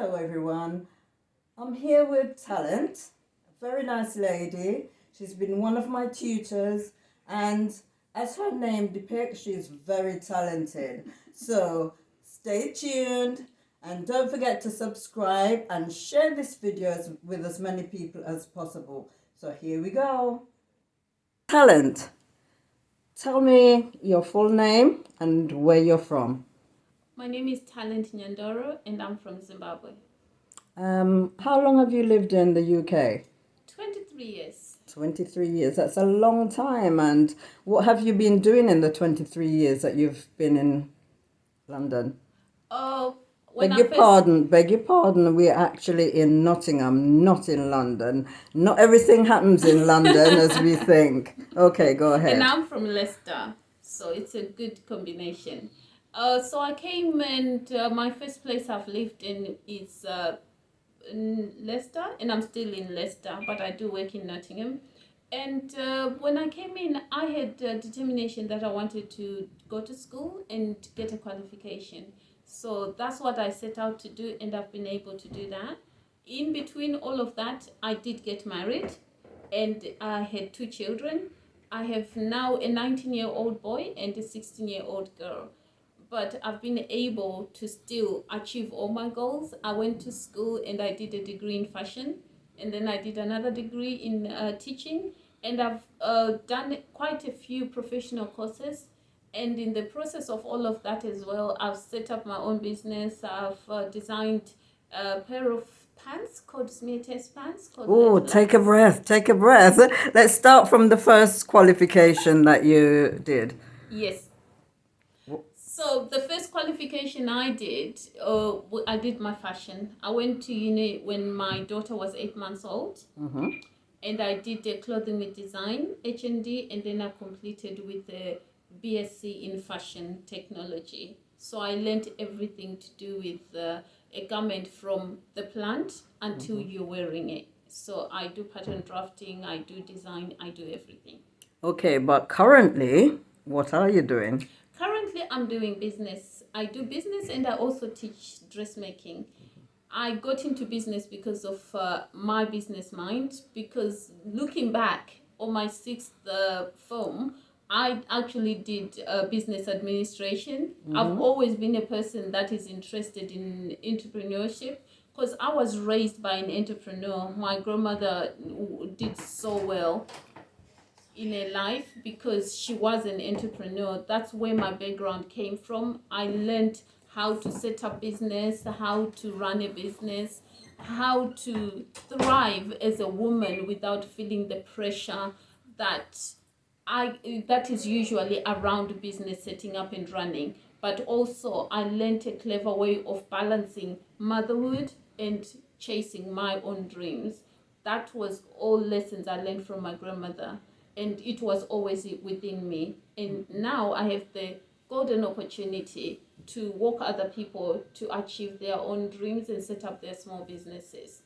Hello everyone. I'm here with Talent, a very nice lady. She's been one of my tutors, and as her name depicts, she is very talented. So stay tuned and don't forget to subscribe and share this video with as many people as possible. So here we go. Talent, tell me your full name and where you're from. My name is Talent Nyandoro and I'm from Zimbabwe. How long have you lived in the UK? 23 years. 23 years, that's a long time. And what have you been doing in the 23 years that you've been in London? Beg your pardon, we're actually in Nottingham, not in London. Not everything happens in London as we think. Okay, go ahead. And I'm from Leicester, so it's a good combination. So I came and my first place I've lived in is in Leicester, and I'm still in Leicester, but I do work in Nottingham. And when I came in, I had determination that I wanted to go to school and get a qualification. So that's what I set out to do, and I've been able to do that. In between all of that, I did get married, and I had 2 children. I have now a 19-year-old boy and a 16-year-old girl. But I've been able to still achieve all my goals. I went to school and I did a degree in fashion, and then I did another degree in teaching, and I've done quite a few professional courses. And in the process of all of that as well, I've set up my own business. I've designed a pair of pants called smear test pants. Oh, take a breath. Let's start from the first qualification that you did. Yes. So the first qualification I did my fashion. I went to uni when my daughter was 8 months old. Mm-hmm. And I did a clothing design, HND, and then I completed with a BSc in fashion technology. So I learned everything to do with a garment from the plant until you're wearing it. So I do pattern drafting, I do design, I do everything. Okay, but currently, what are you doing? Currently, I'm doing business. I do business and I also teach dressmaking. I got into business because of my business mind, because looking back on my 6th form, I actually did business administration. Mm-hmm. I've always been a person that is interested in entrepreneurship because I was raised by an entrepreneur. My grandmother did so well in her life because she was an entrepreneur. That's where my background came from. I learned how to set up business, how to run a business, how to thrive as a woman without feeling the pressure that is usually around business setting up and running. But also I learned a clever way of balancing motherhood and chasing my own dreams. That was all lessons I learned from my grandmother, and it was always within me. And now I have the golden opportunity to walk other people to achieve their own dreams and set up their small businesses.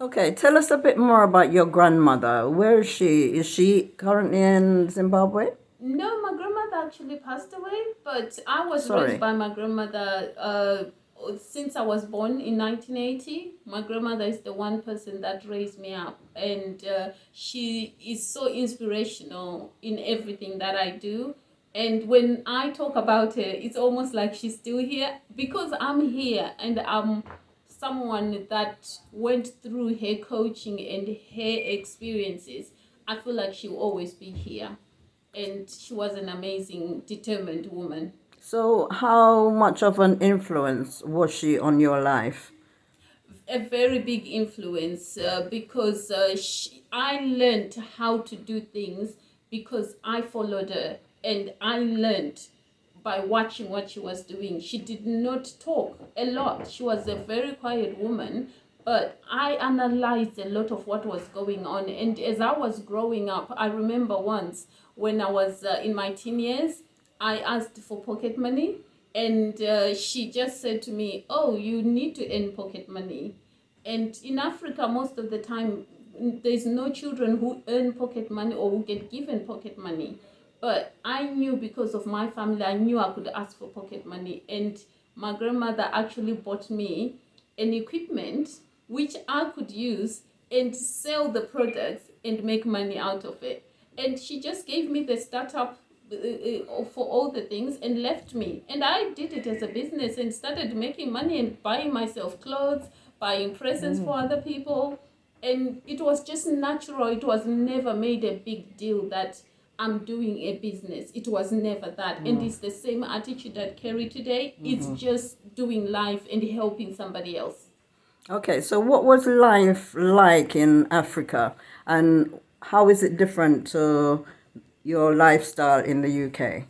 Okay, tell us a bit more about your grandmother. Where is she? Is she currently in Zimbabwe? No, my grandmother actually passed away, but I was raised by my grandmother since I was born in 1980. My grandmother is the one person that raised me up, and she is so inspirational in everything that I do. And when I talk about her, it's almost like she's still here because I'm here and I'm someone that went through her coaching and her experiences. I feel like she'll always be here. And she was an amazing, determined woman. So how much of an influence was she on your life? A very big influence because I learned how to do things because I followed her, and I learned by watching what she was doing. She did not talk a lot. She was a very quiet woman, but I analyzed a lot of what was going on. And as I was growing up, I remember once when I was in my teen years, I asked for pocket money, and she just said to me, "Oh, you need to earn pocket money." And in Africa, most of the time, there's no children who earn pocket money or who get given pocket money. But I knew because of my family, I knew I could ask for pocket money. And my grandmother actually bought me an equipment which I could use and sell the products and make money out of it. And she just gave me the startup for all the things and left me. And I did it as a business and started making money and buying myself clothes, buying presents for other people. And it was just natural. It was never made a big deal that I'm doing a business. It was never that. And it's the same attitude I carry today. It's just doing life and helping somebody else. Okay, so what was life like in Africa, and how is it different to your lifestyle in the UK?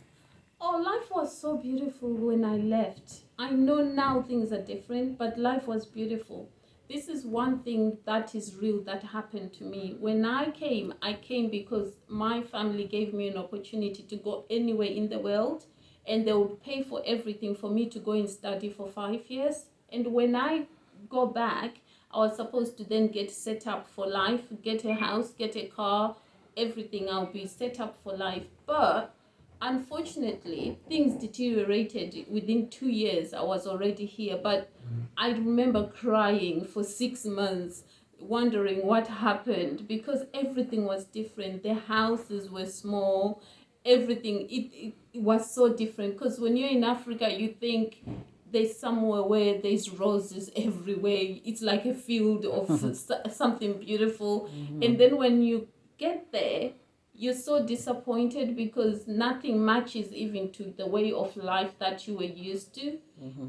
Oh, life was so beautiful when I left. I know now things are different, but life was beautiful. This is one thing that is real that happened to me. When I came because my family gave me an opportunity to go anywhere in the world, and they would pay for everything for me to go and study for 5 years. And when I go back, I was supposed to then get set up for life, get a house, get a car, everything. I'll be set up for life. But unfortunately, things deteriorated. Within 2 years, I was already here. But I remember crying for 6 months, wondering what happened, because everything was different. The houses were small, everything. It was so different, because when you're in Africa, you think there's somewhere where there's roses everywhere. It's like a field of something beautiful. And then when you get there, you're so disappointed because nothing matches even to the way of life that you were used to.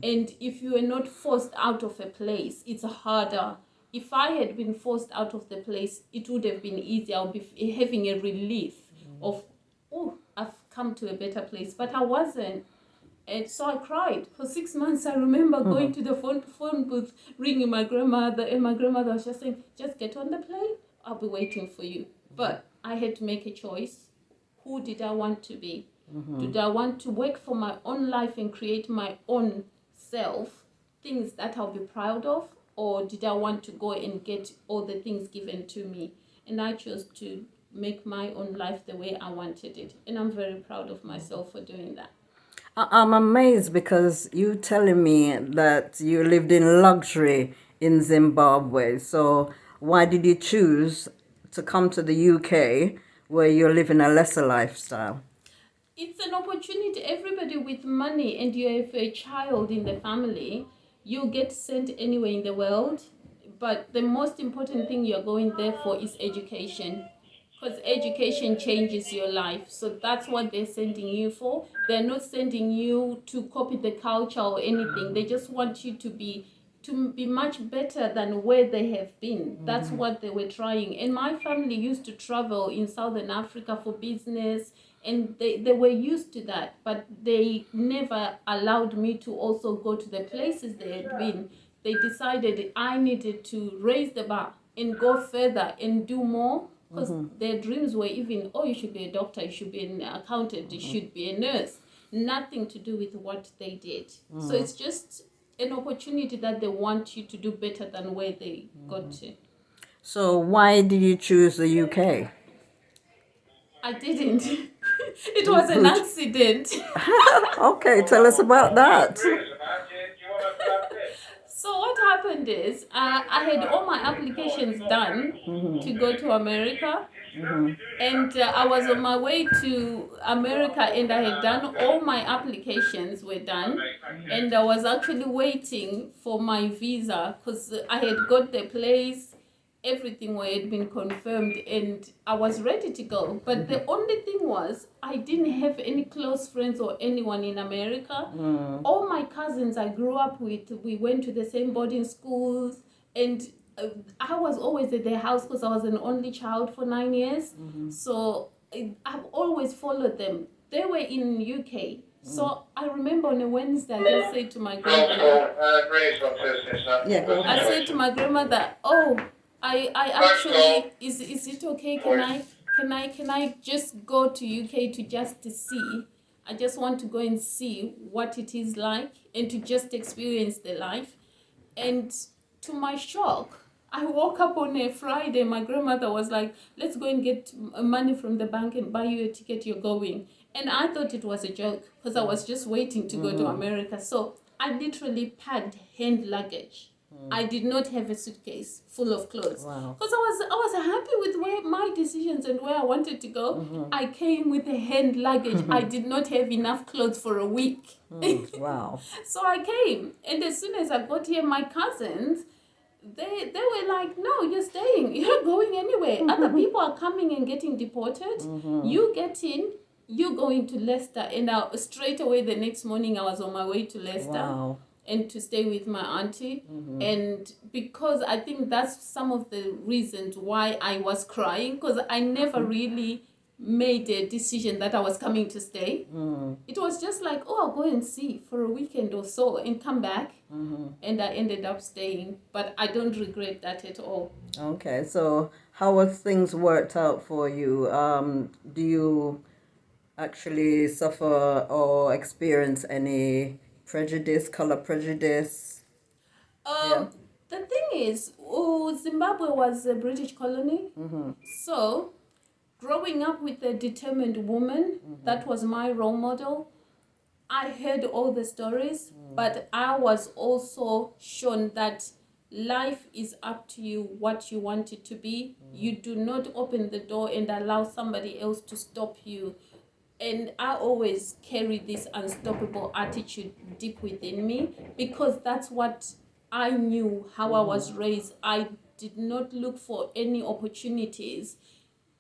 And if you were not forced out of a place, it's harder. If I had been forced out of the place, it would have been easier. I'll be having a relief of, oh, I've come to a better place. But I wasn't. And so I cried for 6 months. I remember going to the phone booth, ringing my grandmother, and my grandmother was just saying, just get on the plane. I'll be waiting for you. But I had to make a choice. Who did I want to be? Did I want to work for my own life and create my own self, things that I'll be proud of? Or did I want to go and get all the things given to me? And I chose to make my own life the way I wanted it. And I'm very proud of myself for doing that. I'm amazed because you telling me that you lived in luxury in Zimbabwe. So why did you choose to come to the UK where you're living a lesser lifestyle? It's an opportunity. Everybody with money and you have a child in the family, you get sent anywhere in the world. But the most important thing you're going there for is education. Because education changes your life. So that's what they're sending you for. They're not sending you to copy the culture or anything. They just want you to be much better than where they have been. That's what they were trying. And my family used to travel in Southern Africa for business, and they were used to that, but they never allowed me to also go to the places they had been. They decided I needed to raise the bar and go further and do more, because their dreams were even, oh, you should be a doctor, you should be an accountant, you should be a nurse. Nothing to do with what they did. So it's just an opportunity that they want you to do better than where they got to. So why did you choose the UK? I didn't. It was an accident. Okay, tell us about that. So what happened is, I had all my applications done to go to America. And I was on my way to America, and I had done all my applications were done, and I was actually waiting for my visa, because I had got the place, everything had been confirmed, and I was ready to go. But the only thing was, I didn't have any close friends or anyone in America. All my cousins I grew up with, we went to the same boarding schools, and I was always at their house because I was an only child for 9 years. So I've always followed them. They were in UK. So I remember on a Wednesday, I just said to my grandmother, I said to my grandmother, oh, I actually, is it okay? Can I just go to UK to just to see? I just want to go and see what it is like and to just experience the life. And to my shock, I woke up on a Friday. My grandmother was like, let's go and get money from the bank and buy you a ticket, you're going. And I thought it was a joke because I was just waiting to go to America. So I literally packed hand luggage I did not have a suitcase full of clothes. Wow. Because I was happy with where my decisions and where I wanted to go. I came with a hand luggage. I did not have enough clothes for a week. Wow. So I came, and as soon as I got here, my cousins, they were like, no, you're staying. You're not going anywhere. Other people are coming and getting deported. You get in, you're going to Leicester. And straight away the next morning, I was on my way to Leicester. Wow. And to stay with my auntie. And because I think that's some of the reasons why I was crying, because I never really made a decision that I was coming to stay. It was just like, oh, I'll go and see for a weekend or so and come back. And I ended up staying. But I don't regret that at all. Okay, so how have things worked out for you? Do you actually suffer or experience any prejudice, color prejudice? The thing is, Zimbabwe was a British colony. So growing up with a determined woman, that was my role model. I heard all the stories, but I was also shown that life is up to you what you want it to be. You do not open the door and allow somebody else to stop you. And I always carry this unstoppable attitude deep within me, because that's what I knew, how I was raised. I did not look for any opportunities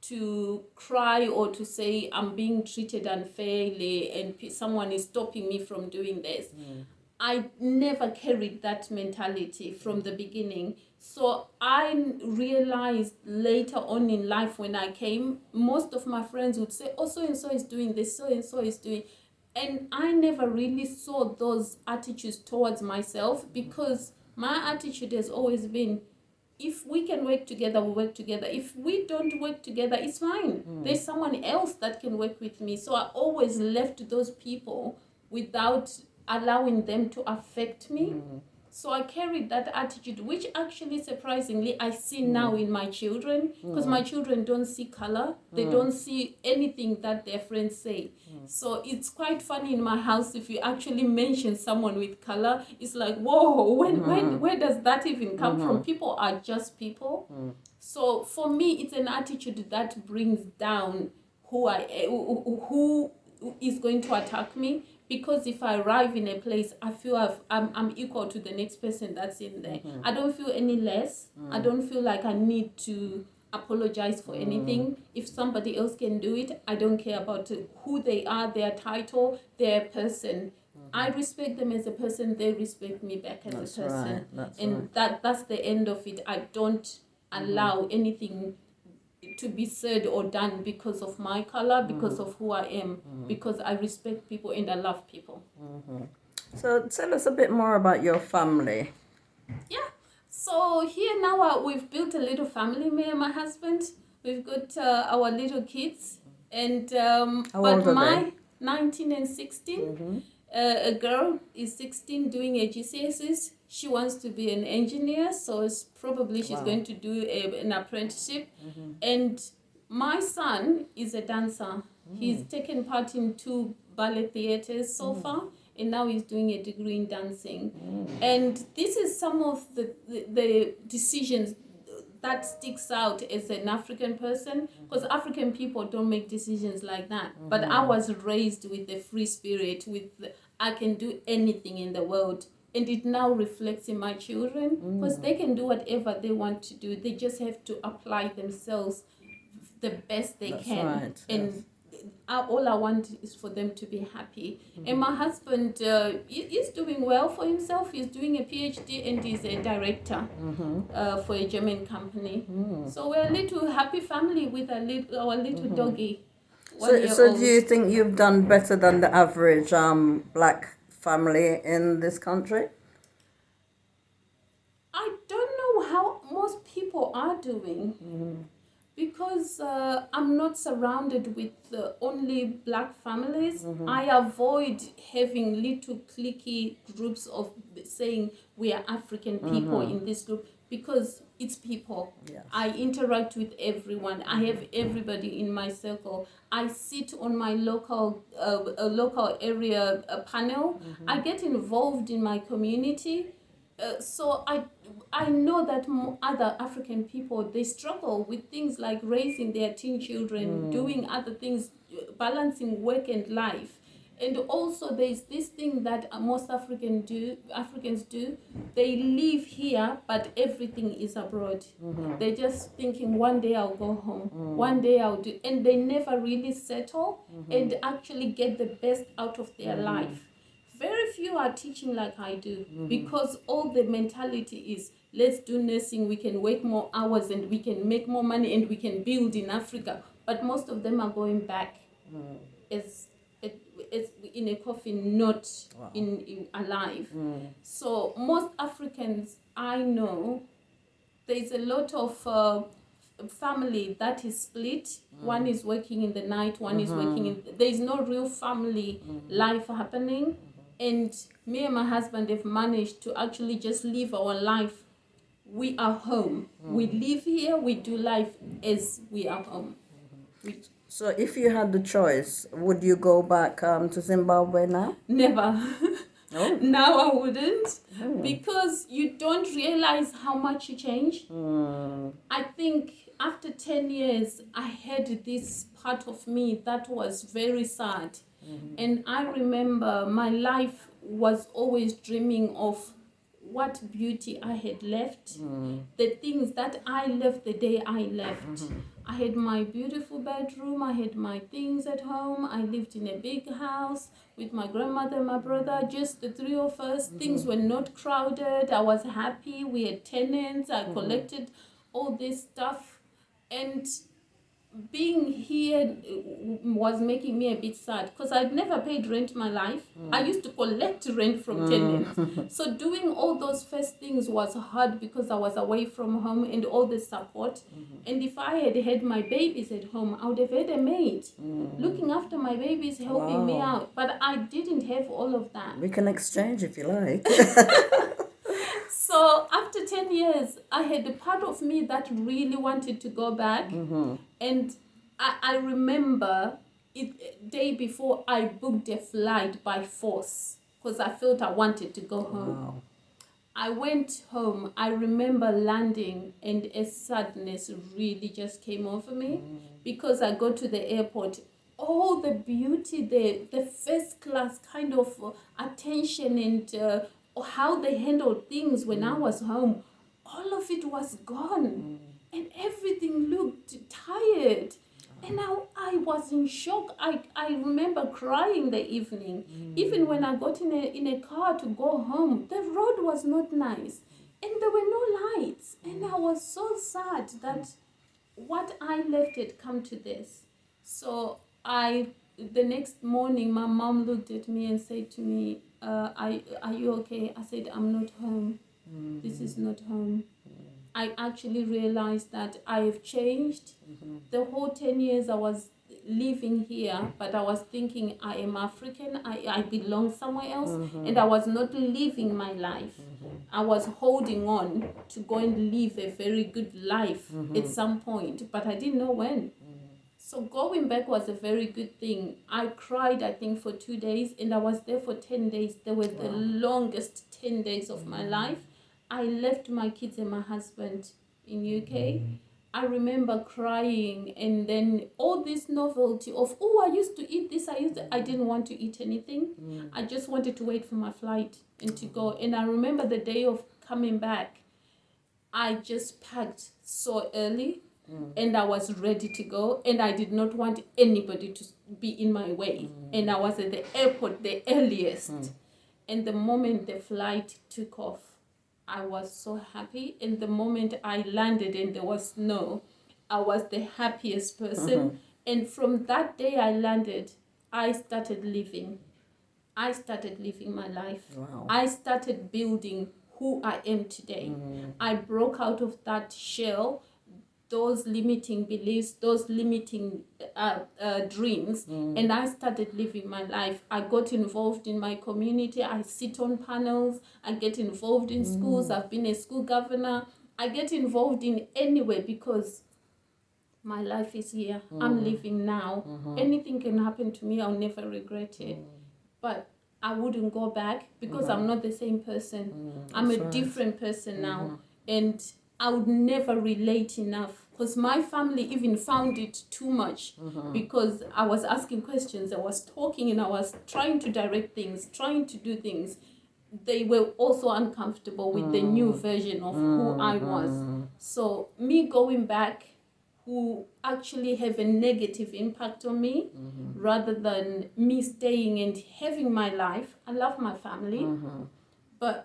to cry or to say I'm being treated unfairly and someone is stopping me from doing this. I never carried that mentality from the beginning. So I realized later on in life when I came, most of my friends would say, oh, so-and-so is doing this, so-and-so is doing. And I never really saw those attitudes towards myself, because my attitude has always been, if we can work together, we work together. If we don't work together, it's fine. There's someone else that can work with me. So I always left those people without allowing them to affect me. So I carried that attitude, which actually surprisingly I see now in my children, because my children don't see color. They don't see anything that their friends say. So it's quite funny in my house, if you actually mention someone with color, it's like, whoa, where does that even come from? People are just people. So for me, it's an attitude that brings down who is going to attack me. Because if I arrive in a place, I feel I'm equal to the next person that's in there. I don't feel any less. I don't feel like I need to apologize for anything. If somebody else can do it, I don't care about who they are, their title, their person. I respect them as a person. They respect me back as a person. Right. That's the end of it. I don't allow anything to be said or done because of my color, because of who I am, because I respect people and I love people. So tell us a bit more about your family. Yeah. So here now we've built a little family, me and my husband. We've got our little kids, and How but old are my 19 and 16. A girl is 16 doing a GCSEs. She wants to be an engineer, so she's going to do an apprenticeship. And my son is a dancer. He's taken part in 2 ballet theaters so far, and now he's doing a degree in dancing. And this is some of the decisions that sticks out as an African person, because African people don't make decisions like that. But I was raised with the free spirit, I can do anything in the world. And it now reflects in my children, because they can do whatever they want to do. They just have to apply themselves the best they can. Right, and all I want is for them to be happy. And my husband is doing well for himself. He's doing a PhD and he's a director for a German company. So we're a little happy family with our little doggy. So do you think you've done better than the average black family in this country? I don't know how most people are doing. Because I'm not surrounded with only black families. I avoid having little cliquey groups of saying we are African people in this group, because it's people. Yes. I interact with everyone. I have everybody in my circle. I sit on my local area panel. I get involved in my community. So I know that other African people, they struggle with things like raising their teen children, doing other things, balancing work and life. And also there's this thing that most Africans do. They live here, but everything is abroad. They're just thinking, one day I'll go home, one day I'll do, and they never really settle and actually get the best out of their life. Very few are teaching like I do, because all the mentality is, let's do nursing, we can work more hours and we can make more money and we can build in Africa. But most of them are going back as in a coffin, not in alive. So most Africans I know, there's a lot of family that is split. One is working in the night, one is working in, there's no real family life happening. And me and my husband have managed to actually just live our life. We are home. We live here, we do life as we are home. So if you had the choice, would you go back to Zimbabwe now? Never. Oh. Now I wouldn't, because you don't realize how much you change. I think after 10 years, I had this part of me that was very sad. And I remember my life was always dreaming of what beauty I had left, the things that I left the day I left. I had my beautiful bedroom, I had my things at home, I lived in a big house with my grandmother and my brother, just the three of us. Things were not crowded, I was happy, we had tenants, I collected all this stuff. And being here was making me a bit sad, because I'd never paid rent in my life. I used to collect rent from tenants. So doing all those first things was hard, because I was away from home and all the support. And if I had had my babies at home, I would have had a maid looking after my babies, helping me out. But I didn't have all of that. We can exchange if you like. So after 10 years, I had a part of me that really wanted to go back. And I remember it day before I booked a flight by force, because I felt I wanted to go home. Wow. I went home. I remember landing, and a sadness really just came over me, because I got to the airport. All the beauty there, the first class kind of attention and how they handled things when I was home, all of it was gone. And everything looked tired. And I was in shock. I remember crying the evening. Even when I got in a car to go home, the road was not nice. And there were no lights. And I was so sad that what I left had come to this. So the next morning, my mom looked at me and said to me, are you okay? I said, I'm not home. This is not home. I actually realized that I have changed. The whole 10 years I was living here, but I was thinking I am African, I belong somewhere else, and I was not living my life. I was holding on to go and live a very good life at some point, but I didn't know when. So going back was a very good thing. I cried, I think, for 2 days, and I was there for 10 days. They were the longest 10 days of my life. I left my kids and my husband in UK. I remember crying, and then all this novelty of, I used to eat this, I didn't want to eat anything. I just wanted to wait for my flight and to go. And I remember the day of coming back, I just packed so early. And I was ready to go, and I did not want anybody to be in my way. And I was at the airport the earliest. And the moment the flight took off, I was so happy. And the moment I landed and there was snow, I was the happiest person. And from that day I landed, I started living. I started living my life. Wow. I started building who I am today. I broke out of that shell, those limiting beliefs, those limiting dreams, and I started living my life. I got involved in my community. I sit on panels. I get involved in schools. I've been a school governor. I get involved in anywhere, because my life is here. I'm living now. Anything can happen to me. I'll never regret it. But I wouldn't go back because I'm not the same person. I'm a different person now. And I would never relate enough because my family even found it too much because I was asking questions, I was talking, and I was trying to direct things, trying to do things. They were also uncomfortable with the new version of who I was. So me going back will actually have a negative impact on me rather than me staying and having my life. I love my family, but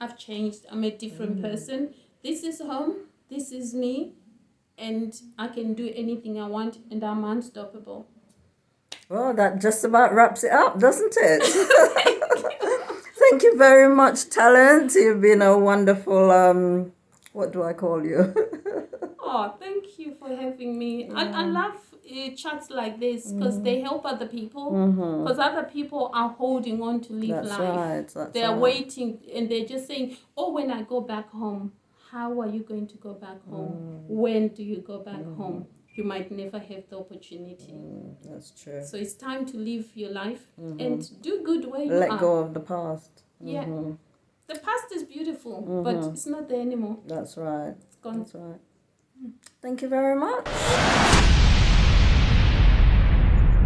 I've changed. I'm a different person. This is home. This is me. And I can do anything I want, and I'm unstoppable. Well, that just about wraps it up, doesn't it? Thank you very much, Talent. You've been a wonderful, what do I call you? Oh, thank you for having me. I love chats like this because they help other people. Because other people are holding on to live life. They're waiting and they're just saying, oh, when I go back home, how are you going to go back home? When do you go back home? You might never have the opportunity. That's true. So it's time to live your life and do good where you are. Let go of the past. Yeah. The past is beautiful, but it's not there anymore. That's right. It's gone. That's right. Thank you very much.